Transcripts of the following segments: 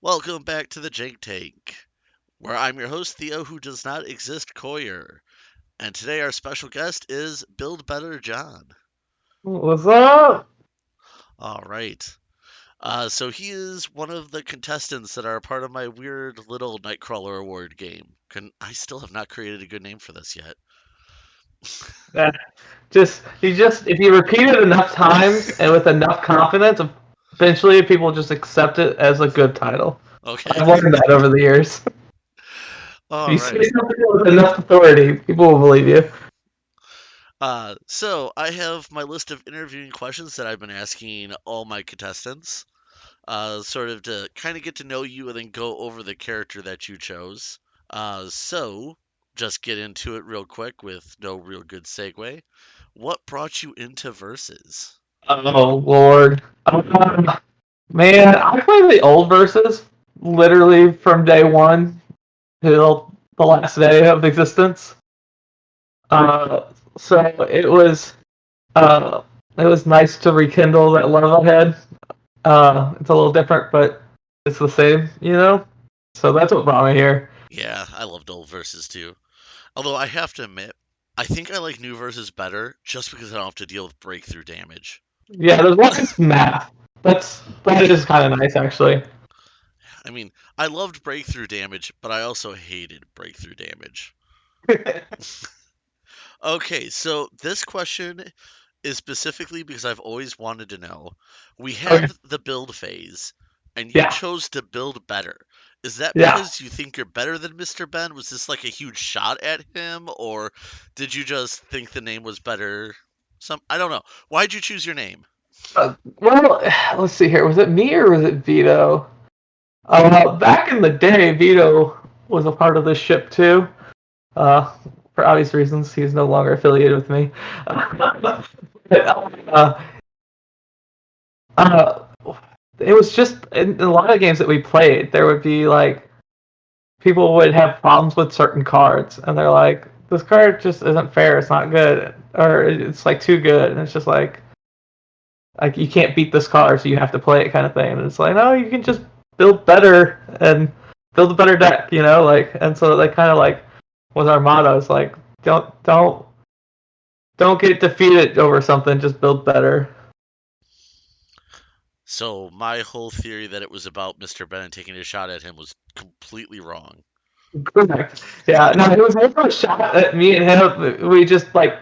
Welcome back to the janktake, where I'm your host Theo, who does not exist, Coyer, and today our special guest is Build Better John. What's up? All right, so he is one of the contestants that are a part of my weird little Nightcrawler award game. I still have not created a good name for this yet. Uh, just if you repeat it enough times and with enough confidence, eventually people just accept it as a good title. Okay, I've learned that over the years. If all you say right. something with enough authority, people will believe you. So I have my list of interviewing questions that I've been asking all my contestants, sort of to kind of get to know you and then go over the character that you chose. So, just get into it real quick with no real good segue. What brought you into verses? Oh Lord, man, I play the old verses literally from day one till the last day of existence. Uh, so uh, it was nice to rekindle that love I had. It's a little different, but it's the same, you know. So that's what brought me here. Yeah, I loved old verses too. Although I have to admit, I think I like new verses better just because I don't have to deal with breakthrough damage. Yeah, there's less math. That is kind of nice, actually. I mean, I loved breakthrough damage, but I also hated breakthrough damage. Okay, so this question is specifically because I've always wanted to know. We Okay. had the build phase, and you Yeah, chose to build better. Is that yeah. because you think you're better than Mr. Ben? Was this like a huge shot at him, or did you just think the name was better? I don't know. Why'd you choose your name? Well, let's see here. Was it me or was it Vito? Back in the day, Vito was a part of this ship too. Uh, for obvious reasons, he's no longer affiliated with me. uh, uh, it was just in a lot of games that we played, there would be like people would have problems with certain cards, and they're like, "This card just isn't fair. It's not good, or it's like too good." And it's just like you can't beat this card, so you have to play it, kind of thing. And it's like, no, you can just build better and build a better deck, you know, like. And so they kind of like was our motto. It's like don't get defeated over something. Just build better. So my whole theory that it was about Mr. Ben and taking a shot at him was completely wrong. Correct. Yeah. No, it was never a shot at me and him. We just like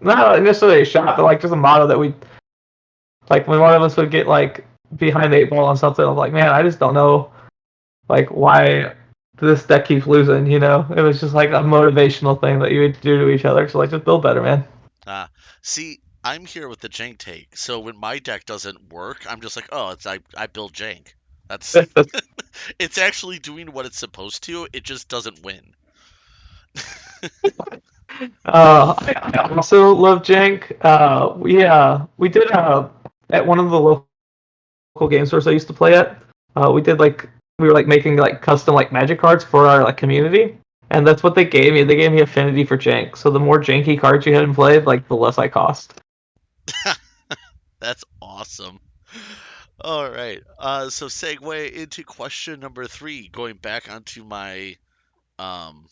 not necessarily a shot, but like just a motto that we like when one of us would get like behind the eight ball on something. I'm like, man, I just don't know like why this deck keeps losing. You know, it was just like a motivational thing that you would do to each other. So like, just build better, man. See, I'm here with the jank take. So when my deck doesn't work, I'm just like, oh, I build jank. That's it's actually doing what it's supposed to. It just doesn't win. I also love Jank. We did at one of the local game stores I used to play at. We did like we were like making like custom like magic cards for our like community, and that's what they gave me. They gave me affinity for Jank. So the more janky cards you had in play, like the less I cost. That's awesome. All right. So segue into question number three, going back onto um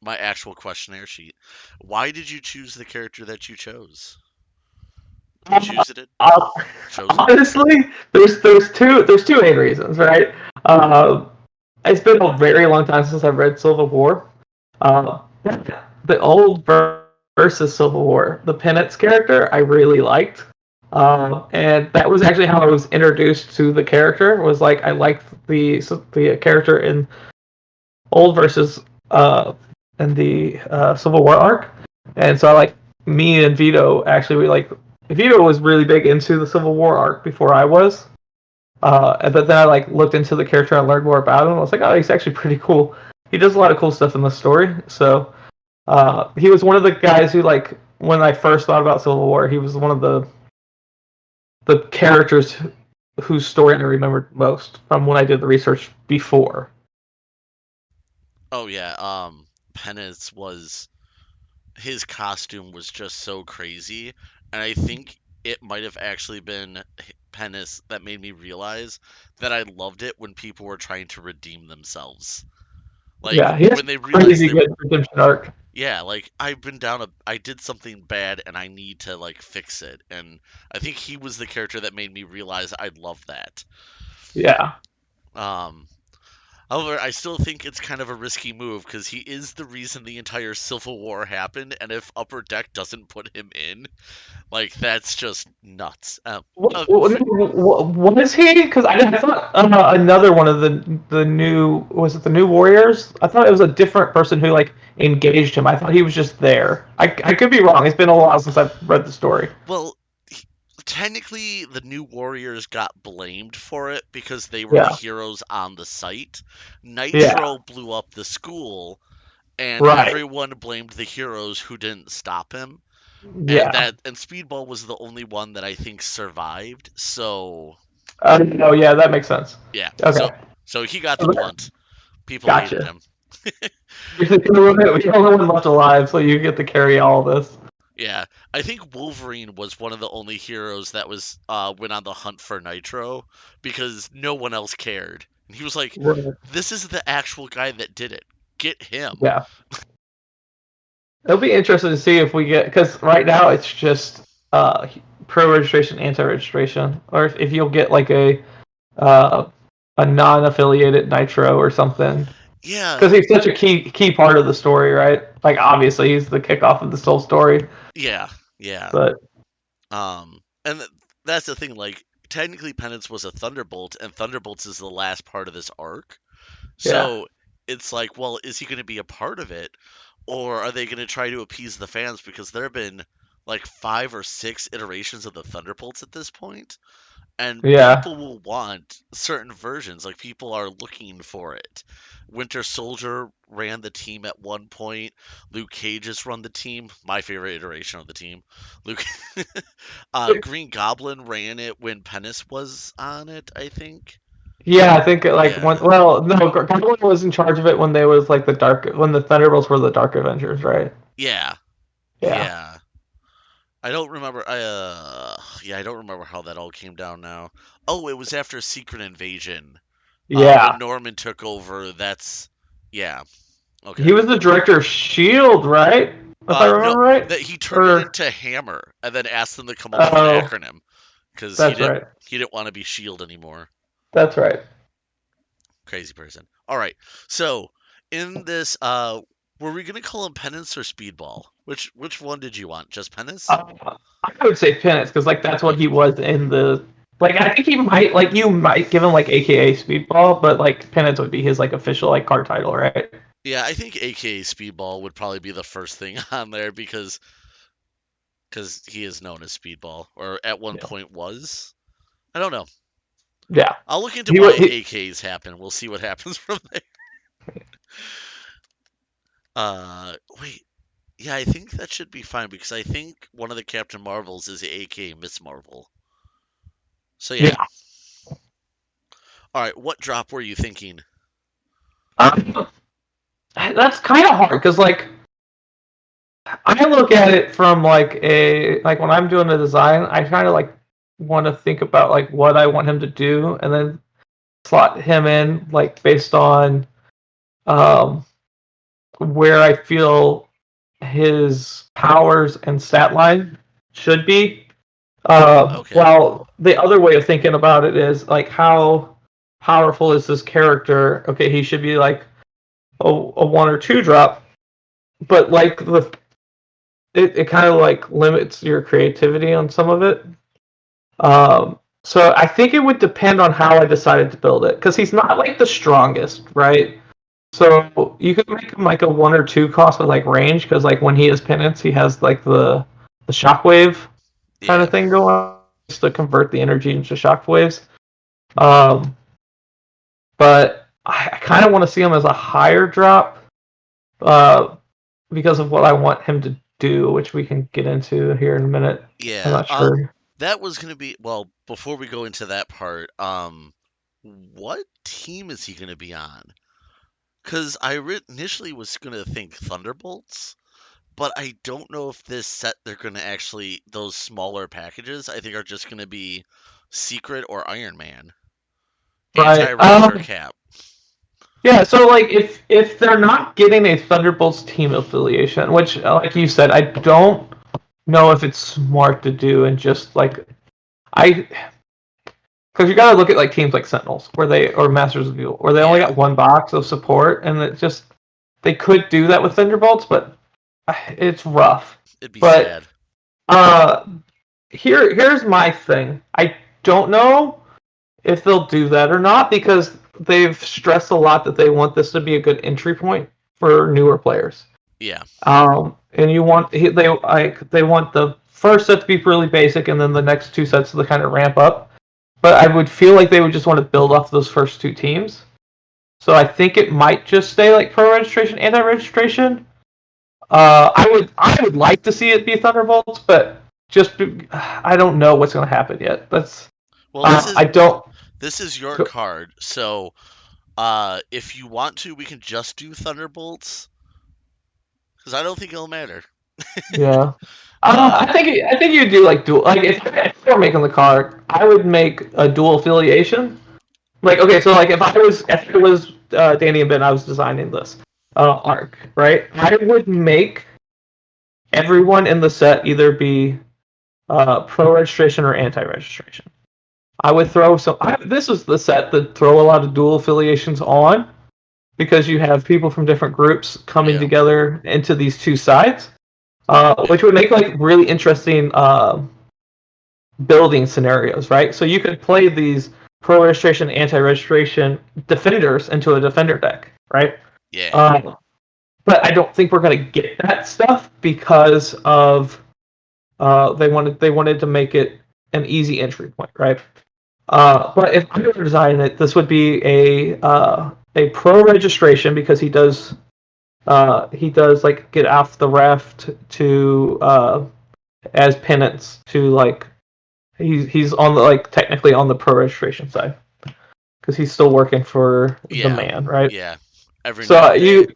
my actual questionnaire sheet. Why did you choose the character that you chose? Uh, Choose it? uh, Chosen? Honestly, there's two main reasons, right? Uh, it's been a very long time since I've read Civil War. Uh, the old versus Civil War, the Penance character, I really liked. And that was actually how I was introduced to the character. Was like I liked the character in old versus in the Civil War arc, and so I like me and Vito actually we like Vito was really big into the Civil War arc before I was. But then I like looked into the character and learned more about him. I was like, oh, he's actually pretty cool. He does a lot of cool stuff in the story. So he was one of the guys who like when I first thought about Civil War, he was one of the characters whose story I remembered most from when I did the research before. Oh yeah. Penance was his costume was just so crazy, and I think it might have actually been Penance that made me realize that I loved it when people were trying to redeem themselves. Like Yeah, he has when they realized crazy they were, good redemption arc. yeah, like I did something bad and I need to like fix it. And I think he was the character that made me realize I love that. Yeah. Um, However, I still think it's kind of a risky move because he is the reason the entire Civil War happened, and if Upper Deck doesn't put him in, like that's just nuts. What is he? Because I thought another one of the new was it the new Warriors? I thought it was a different person who like engaged him. I thought he was just there. I could be wrong. It's been a while since I've read the story. Well, he- technically, the New Warriors got blamed for it because they were the Yeah. heroes on the site. Yeah. Nitro blew up the school, and Right. everyone blamed the heroes who didn't stop him. Yeah. And Speedball was the only one that I think survived. So Oh yeah, that makes sense. yeah, Okay. so he got the So blunt. People hated gotcha. him. You're the only one left alive, so you get to carry all this. Yeah, I think Wolverine was one of the only heroes that was went on the hunt for Nitro because no one else cared. And he was like, Right. "This is the actual guy that did it. Get him." Yeah. It'll be interesting to see if we get because right now it's just pro registration, anti registration, or if you'll get like uh, a non affiliated Nitro or something. Yeah, Because he's such a key part of the story, right? Like obviously he's the kickoff of this whole story, yeah, yeah. but And that's the thing. Like, technically, Penance was a Thunderbolt, and Thunderbolts is the last part of this arc. yeah, So it's like, well, is he going to be a part of it, or are they going to try to appease the fans because there have been like 5 or 6 iterations of the Thunderbolts at this point, and yeah, people will want certain versions. Like people are looking for it. Winter Soldier ran the team at one point. Luke Cage has run the team. My favorite iteration of the team. Luke, Green Goblin ran it when Penance was on it. I think. yeah. I think like Yeah, one. Well, no, Goblin was in charge of it when they was like the dark when the Thunderbolts were the Dark Avengers, right? yeah, Yeah, yeah. I don't remember. Yeah, I don't remember how that all came down now. Oh, it was after Secret Invasion. When yeah. Norman took over. That's yeah. He Okay. was the director of Shield, right? If I No, remember right. that he turned it Or into Hammer and then asked them to come up with an oh, acronym because that's right. he didn't want to be Shield anymore. That's right. Crazy person. All right. So in this, were we gonna call him Penance or Speedball? Which one did you want? Just Penance? I would say Penance because like that's what he Okay. was in the. Like I think he might like you might give him like AKA Speedball, but like Penance would be his like official like card title, right? Yeah, I think AKA Speedball would probably be the first thing on there because he is known as Speedball or at one Yeah. point was. I don't know. Yeah. I'll look into He why would. AKs happen. We'll see what happens from there. Wait. Yeah, I think that should be fine because I think one of the Captain Marvels is AKA Miss Marvel. So yeah. Yeah. All right, what drop were you thinking? Um, that's kind of hard because like I look at it from like a like when I'm doing a design, I kind of like want to think about like what I want him to do and then slot him in like based on um where I feel his powers and stat line should be. Okay. While the other way of thinking about it is like how powerful is this character? Okay, he should be like a 1 or 2 drop, but like it kind of like limits your creativity on some of it. So I think it would depend on how I decided to build it because he's not like the strongest, right? So you could make him like a 1 or 2 cost with like range because like when he has penance, he has like the shockwave kind Yeah. of thing going on just to convert the energy into shockwaves. Um, but I kind of want to see him as a higher drop uh, because of what I want him to do, which we can get into here in a minute. I'm Yeah. not sure. That was gonna be well. Before we go into that part, what team is he gonna be on? Because initially was gonna think Thunderbolts, but I don't know if this set they're going to actually those smaller packages I think are just going to be Secret or Iron Man, Right. Anti-Res or Cap. Yeah, so like if they're not getting a Thunderbolts team affiliation, which like you said, I don't know if it's smart to do, and just like I because you got to look at like teams like Sentinels where they or Masters of Evil where they only Yeah, got one box of support, and it just they could do that with Thunderbolts, but it's rough. it'd be But sad. uh, here's my thing. I don't know if they'll do that or not because they've stressed a lot that they want this to be a good entry point for newer players. Yeah. And you want they want the first set to be really basic, and then the next two sets to kind of ramp up. But I would feel like they would just want to build off those first two teams. So I think it might just stay like pro registration, anti registration. I would like to see it be Thunderbolts, but I don't know what's going to happen yet. That's Well, this is I don't. this is your card. So, if you want to, we can just do Thunderbolts because I don't think it'll matter. Yeah. Uh, I think you do like dual. Like if you were making the card, I would make a dual affiliation. Like okay, so like if it was Danny and Ben, I was designing this arc, right? I would make everyone in the set either be pro registration or anti registration. I would throw some. This is the set that throw a lot of dual affiliations on because you have people from different groups coming yeah, together into these two sides, which would make like really interesting building scenarios, right? So you could play these pro registration, anti registration defenders into a defender deck, right? yeah, But I don't think we're gonna get that stuff because of they wanted to make it an easy entry point, right? But if I were to design it, this would be a pro registration because he does like get off the raft to as penance to like he's on the like technically on the pro registration side because he's still working for the yeah, man, right? yeah. Every night So and day.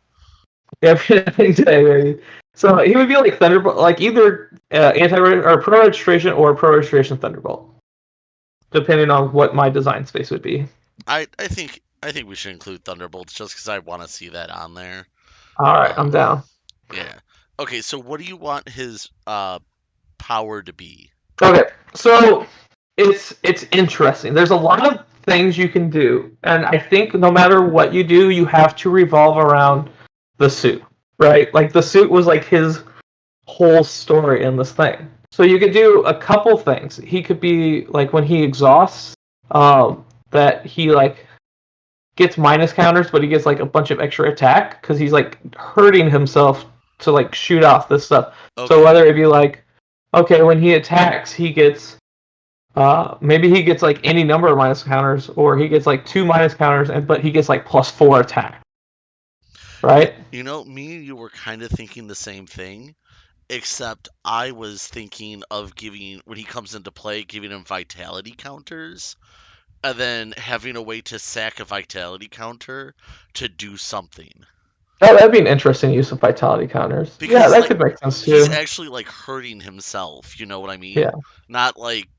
everything today, maybe. So he would be like Thunderbolt, like either anti or pro registration or pro registration Thunderbolt, depending on what my design space would be. I think we should include Thunderbolts just because I want to see that on there. All right, I'm Um, down. yeah. Okay, so what do you want his power to be? Okay, so it's interesting. There's a lot of things you can do, and I think no matter what you do, you have to revolve around the suit, right? Like the suit was like his whole story in this thing. So you could do a couple things. He could be like when he exhausts, that he like gets minus counters, but he gets like a bunch of extra attack because he's like hurting himself to like shoot off this stuff. So Okay. whether it be like, okay, when he attacks, he gets maybe he gets like any number of minus counters, or he gets like two minus counters, and but he gets like +4 attack, You, right? you know, me and you were kind of thinking the same thing, except I was thinking of giving, when he comes into play, giving him vitality counters, and then having a way to sack a vitality counter to do something. Oh, that'd be an interesting use of vitality counters. Yeah, Because, that like, could make sense he's too. actually, like, hurting himself, you know what I Yeah, mean? Not like,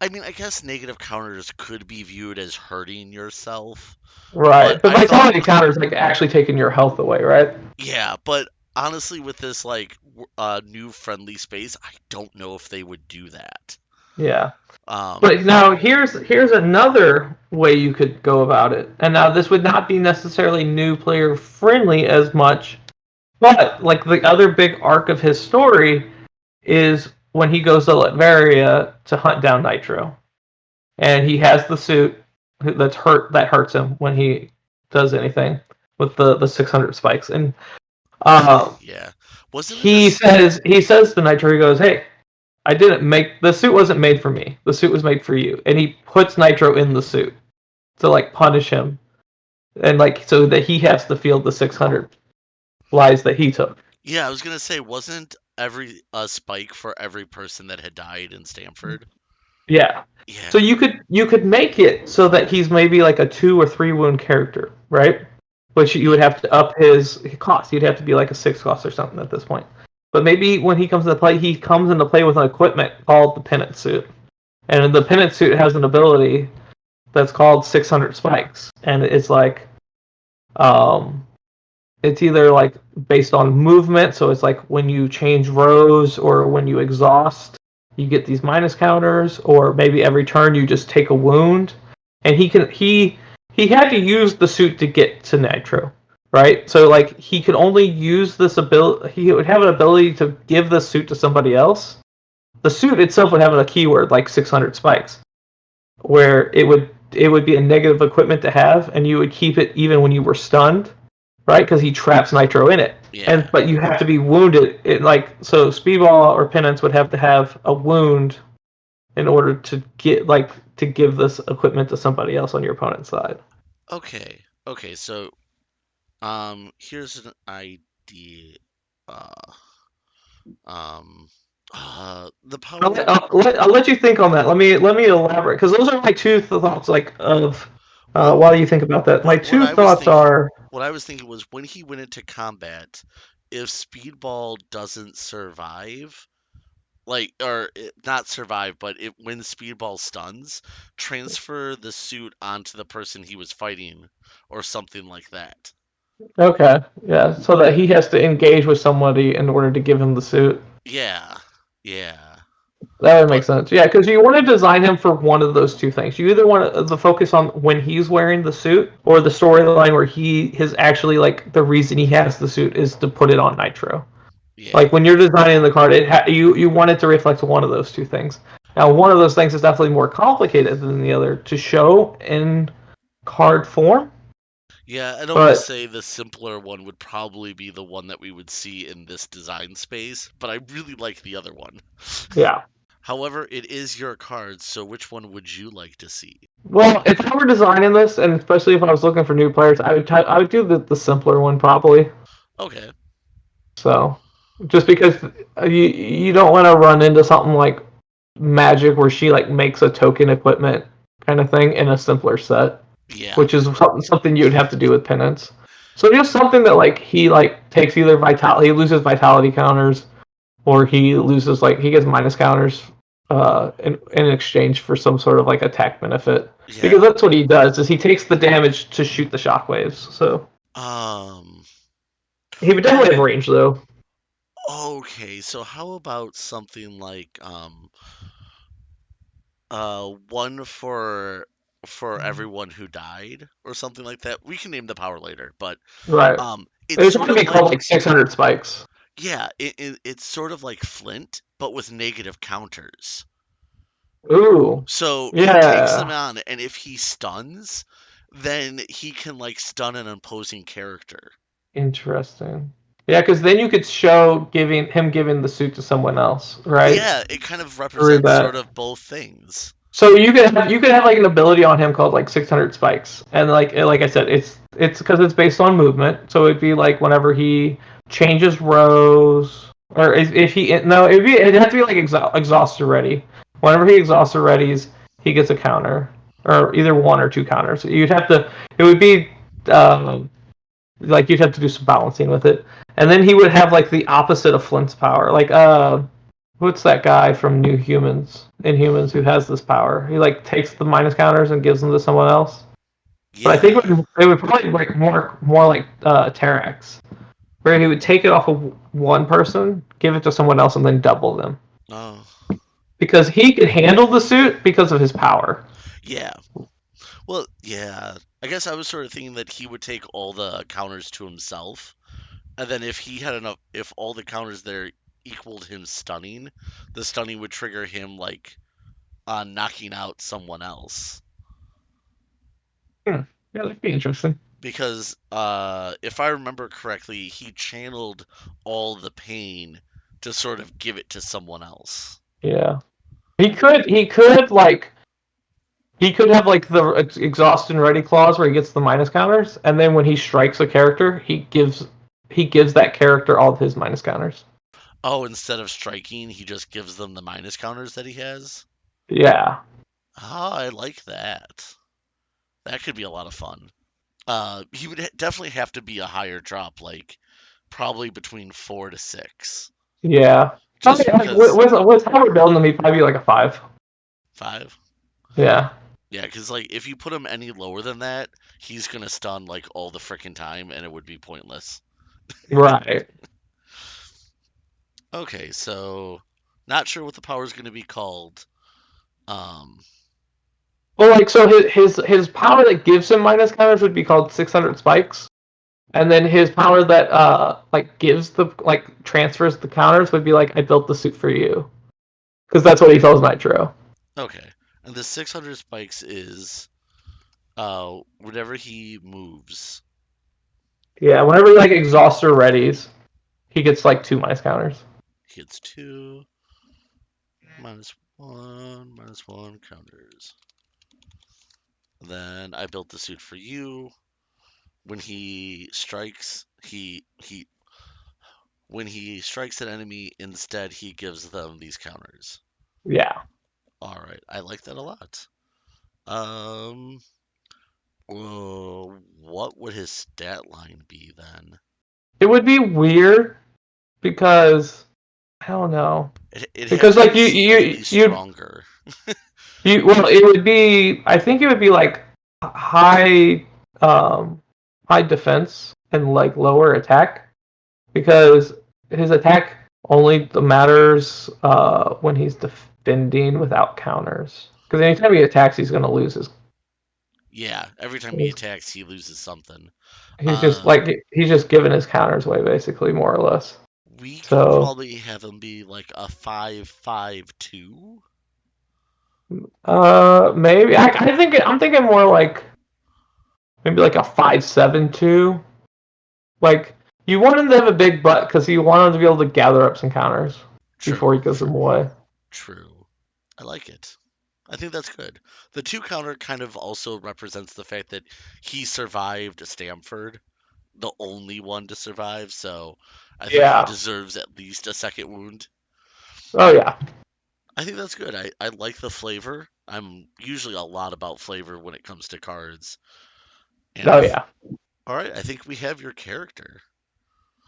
I mean, I guess negative counters could be viewed as hurting yourself, but right. But I thought, vitality counters like actually taking your health away, right? yeah, but honestly, with this, like, new friendly space, I don't know if they would do that. Yeah. Um, But now here's another way you could go about it. And now this would not be necessarily new player friendly as much, but like the other big arc of his story is when he goes to Latveria to hunt down Nitro, and he has the suit that hurts him when he does anything with the 600 spikes, and yeah. Wasn't it he this? says to Nitro, he goes, "Hey, I didn't make the suit wasn't made for me. The suit was made for you." And he puts Nitro in the suit to like punish him and like so that he has to feel the 600 lies that he took. Yeah, I was gonna say, wasn't every spike for every person that had died in Stanford? Yeah. So Yeah, you could make it so that he's maybe like a 2 or 3 wound character, right? Which you yeah, would have to up his cost. You'd have to be like a 6 cost or something at this point. But maybe when he comes into play, he comes into play with an equipment called the Penance suit, and the Penance suit has an ability that's called 600 spikes, and um, it's either like based on movement, so it's like when you change rows or when you exhaust, you get these minus counters, or maybe every turn you just take a wound. And he had to use the suit to get to Nitro, right? So like he could only use this ability. He would have an ability to give the suit to somebody else. The suit itself would have a keyword like 600 spikes, where it would be a negative equipment to have, and you would keep it even when you were stunned, right? Because he traps nitro in it. And Yeah. but you have to be wounded. So Speedball or Penance would have to have a wound in order to give this equipment to somebody else on your opponent's side. Okay. Okay. So here's an idea. Uh, um, the I'll, power. let- I'll, let, I'll let you think on that. Let me elaborate because those are my two thoughts. Like of What while you think about that, my what two I was thoughts thinking are what I was thinking was when he went into combat, if Speedball doesn't survive, not survive, but when Speedball stuns, transfer the suit onto the person he was fighting, or something like that. okay. Yeah, so that he has to engage with somebody in order to give him the suit. Yeah, yeah, That would make but sense. Yeah, because you want to design him for one of those two things. You either want the focus on when he's wearing the suit, or the storyline where he his actually like the reason he has the suit is to put it on Nitro. Like yeah, when you're designing the card, you want it to reflect one of those two things. Now, one of those things is definitely more complicated than the other to show in card form, yeah. I'd almost but say the simpler one would probably be the one that we would see in this design space, but I really like the other one. yeah. However, it is your card, so which one would you like to see? Well, if I were designing this, and especially if I was looking for new players, I would do the simpler one probably. Okay. So, just because you don't want to run into something like Magic where she like makes a token equipment kind of thing in a simpler set, Yeah. which is something you would have to do with Penance. So just something that like he like takes either vitality, he loses vitality counters, or he loses like he gets minus counters in exchange for some sort of like attack benefit. Because Yeah. that's what he does is he takes the damage to shoot the shockwaves. So Um. he would definitely have Okay. range though. Okay. So how about something like one for everyone who died or something like that. We can name the power later, but Right. it's It's sort going to of be called like like 600 spikes. yeah, it's sort of like Flint, but with negative counters. Ooh. So he takes them Yeah. on, and if he stuns, then he can like stun an opposing character. Interesting. Yeah, because then you could show giving the suit to someone else, right? Yeah, it kind of Through represents sort that. of both things. So you could have like an ability on him called like 600 spikes, and like I said, it's because it's based on movement. So it'd be like whenever he changes rows, or if he no, it'd have to be like exhausted ready. Whenever he exhausted readies, he gets a counter, or either one or two counters. You'd have to. It would be um, like you'd have to do some balancing with it, and then he would have like the opposite of Flint's power. Like what's that guy from New Humans? Inhumans who has this power. He like takes the minus counters and gives them to someone else. But I think Yeah. it would probably like more like Terrax, where he would take it off of one person, give it to someone else, and then double them Oh, because he could handle the suit because of his power. yeah. Well, yeah. I guess I was sort of thinking that he would take all the counters to himself, and then if he had enough, if all the counters there equaled him stunning, the stunning would trigger him like knocking out someone else. Hmm. Yeah, that'd be interesting. Because if I remember correctly, he channeled all the pain to sort of give it to someone else. Yeah, he could have like the exhaust and ready clause where he gets the minus counters, and then when he strikes a character, he gives that character all of his minus counters. Oh, instead of striking, he just gives them the minus counters that he has. Yeah, Ah, I like that. That could be a lot of fun. He would definitely have to be a higher drop, like probably between 4 to 6. Yeah. Oh just yeah, like, because with how we're building them, he'd probably be like a 5. 5. Yeah. Yeah, because like if you put him any lower than that, he's gonna stun like all the freaking time, and it would be pointless. Right. Okay, so not sure what the power is gonna be called. Um, Well, like so his power that gives him minus counters would be called 600 spikes, and then his power that like gives the like transfers the counters would be like I built the suit for you, because that's what he tells Nitro. okay, and the 600 spikes is whenever he moves, Yeah. Whenever he like exhausts or readies, he gets like 2 minus counters. he gets 2 -1 counters. Then I built the suit for you. When he strikes, he when he strikes an enemy, instead he gives them these counters. Yeah. All right, I like that a lot. Um, what would his stat line be then? It would be weird because I don't know. It'd have Because to like be slightly you stronger. well it would be I think it would be like high um high defense and like lower attack because his attack only matters when he's defending without counters. Because anytime he attacks, he's going to lose his. Yeah, every time he attacks, he loses something. He's just Uh, like he's just giving his counters away, basically, more or less. we could So, probably have him be like a 5-5-2. maybe I think I'm thinking more like maybe like a 5-7-2. Like you want him to have a big butt because you want him to be able to gather up some counters before he True, gives them away. true. I like it. I think that's good. The 2 counter kind of also represents the fact that he survived Stamford, the only one to survive, so I think he Yeah. deserves at least a second wound. Oh yeah. I think that's good. I like the flavor. I'm usually a lot about flavor when it comes to cards. And Oh yeah. all right, I think we have your character.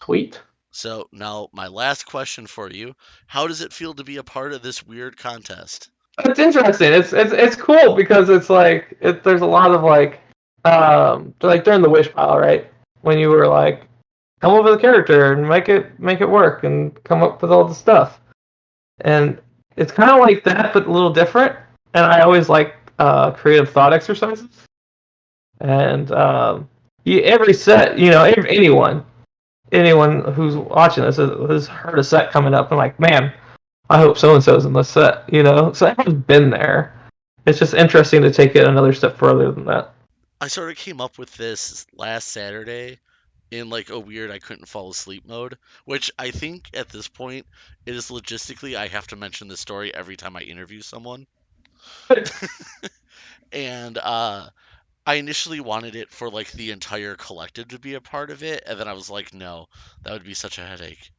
Sweet. So now my last question for you. How does it feel to be a part of this weird contest? It's interesting. It's cool because it's like there's a lot of like during the wish pile, right? When you were like come up with a character and make it work and come up with all the stuff. And it's kind of like that but a little different. And I always like creative thought exercises. And every set, anyone who's watching this has heard a set coming up and like, man, I hope so and so's in this set, So everyone's been there. It's just interesting to take it another step further than that. I sort of came up with this last Saturday in like a weird I couldn't fall asleep mode, which I think at this point it is logistically I have to mention this story every time I interview someone. And I initially wanted it for like the entire collective to be a part of it, and then I was like, no, that would be such a headache.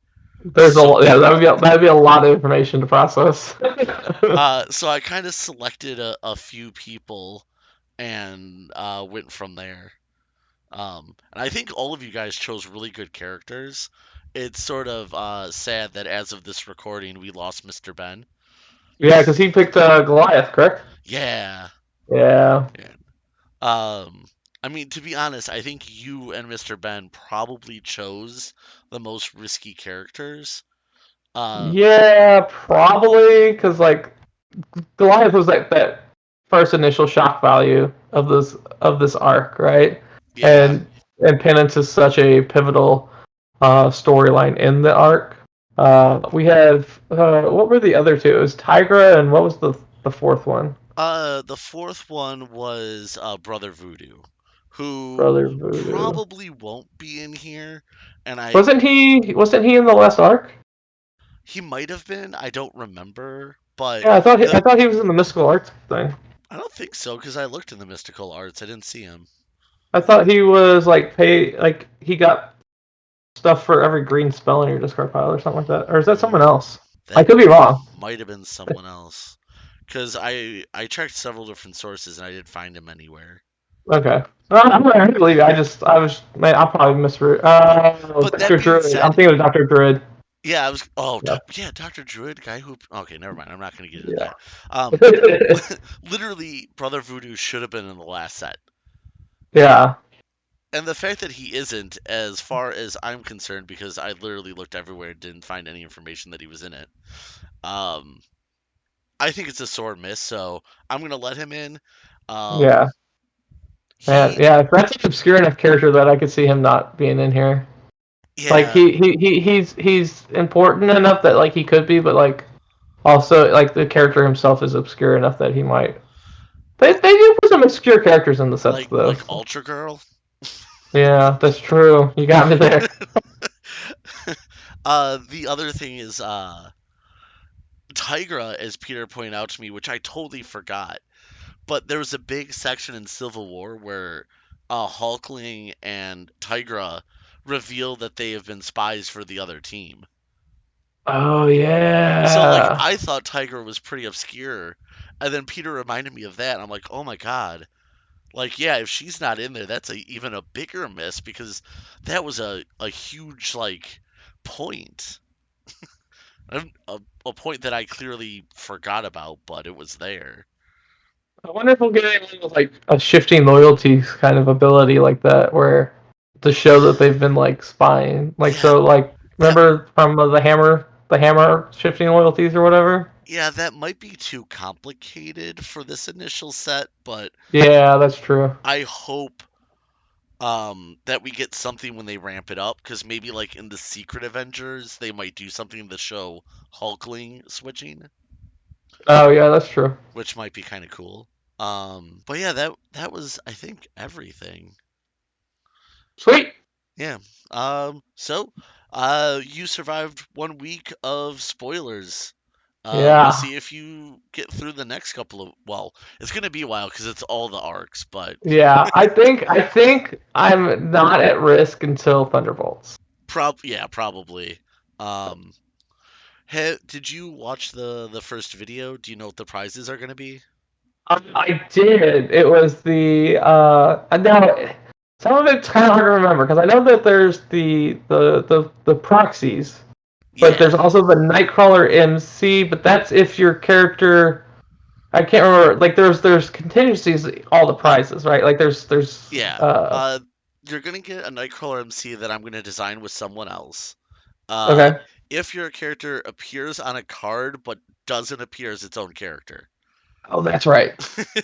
There's a So lot, yeah, that would be a lot of information to process. so I kind of selected a few people and went from there. And I think all of you guys chose really good characters. It's sort of sad that as of this recording, we lost Mr. Ben. Yeah, because he picked Goliath, correct? Yeah. Yeah. Yeah. Um, I mean, to be honest, I think you and Mr. Ben probably chose the most risky characters. Um, Yeah, probably because like Goliath was like that first initial shock value of this arc, right? yeah. And Penance is such a pivotal storyline in the arc. We have what were the other two? It was Tigra, and what was the fourth one? The fourth one was Brother Voodoo, who Brother Voodoo. probably won't be in here, and Wasn't he in the last arc? he might have been. I don't remember, but Yeah, I thought he, the I thought he was in the mystical arts thing. I don't think so because I looked in the mystical arts. I didn't see him. I thought he was like he got stuff for every green spell in your discard pile or something like that. Or is that someone Mm, else? I that could be wrong. might have been someone else because I checked several different sources and I didn't find him anywhere. Okay. I'm gonna believe you. I was man. I probably misread. But Doctor that being Druid. I'm said, thinking of Doctor Druid. Yeah, I was. Oh, Yeah. yeah, Doctor Druid, guy who. Okay, never mind. I'm not gonna get into Yeah. that. Literally, Brother Voodoo should have been in the last set, and Yeah. and the fact that he isn't, as far as I'm concerned, because I literally looked everywhere and didn't find any information that he was in it. Um, I think it's a sore miss, so I'm gonna let him in. Yeah. Um, Man, he, yeah, that's an obscure enough character that I could see him not being in here. Like yeah, he's important enough that like he could be, but like also like the character himself is obscure enough that he might. They well, they do put some obscure characters in the sets though. like So. Ultra Girl. Yeah, that's true. You got me there. The other thing is, Tigra, as Peter pointed out to me, which I totally forgot. But there was a big section in Civil War where Hulkling and Tigra reveal that they have been spies for the other team. Oh So like yeah. I thought Tigra was pretty obscure, and then Peter reminded me of that. And I'm like, oh my god, like yeah, if she's not in there, that's even a bigger miss because that was a huge like point, a point that I clearly forgot about, but it was there. I wonder if we'll get anyone with like a shifting loyalties kind of ability like that, where to show that they've been like spying. Like Yeah, so, like that remember from the hammer shifting loyalties or whatever. Yeah, that might be too complicated for this initial set, but Yeah, that's true. I hope that we get something when they ramp it up because maybe like in the Secret Avengers they might do something to show Hulkling switching, Oh yeah, that's true. which might be kind of cool. But yeah, that was I think everything. Sweet. Yeah. So you survived 1 week of spoilers. We'll Yeah, see if you get through the next couple of. Well, it's gonna be a while because it's all the arcs, but yeah. I think I'm not at risk until Thunderbolts. yeah, probably. Um, did you watch the first video? Do you know what the prizes are gonna be? I did. It was the now some of it's kind of hard to remember because I know that there's the proxies, but Yeah, there's also the Nightcrawler MC. But that's if your character. I can't remember. Like there's contingencies all the prizes, right? Like there's yeah. You're gonna get a Nightcrawler MC that I'm gonna design with someone else. Uh, okay. if your character appears on a card but doesn't appear as its own character. Oh, that's right.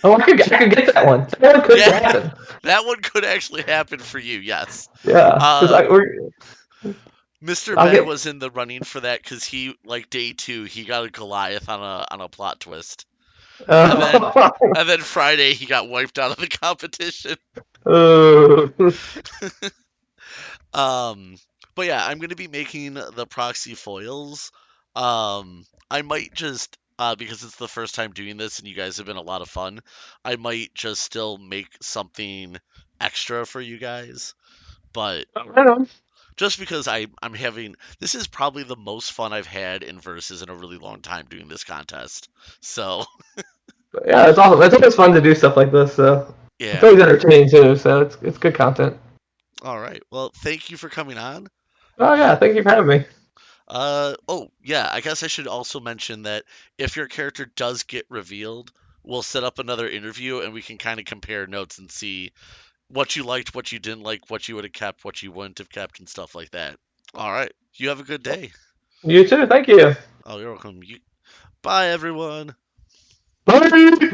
Oh, I could get that one. That one could Yeah, happen. that one could actually happen for you. Yes. Yeah, because Uh, I we're, Mr. I'll Ben get. was in the running for that because he, like day two, he got a Goliath on a plot twist, and then Uh, Friday he got wiped out of the competition. uh, Um, but yeah, I'm gonna be making the proxy foils. I might just because it's the first time doing this and you guys have been a lot of fun, I might just still make something extra for you guys. But right on. just because I'm having this is probably the most fun I've had in verses in a really long time doing this contest. So Yeah, it's awesome. It's always fun to do stuff like this. So it's yeah. always entertaining too. So it's good content. All right. Well, thank you for coming on. Oh yeah, thank you for having me. Oh yeah, I guess I should also mention that if your character does get revealed, we'll set up another interview and we can kind of compare notes and see what you liked, what you didn't like, what you would have kept, what you wouldn't have kept, and stuff like that. All right. You have a good day. You too. Thank you. Oh, you're welcome. Bye, everyone. Bye.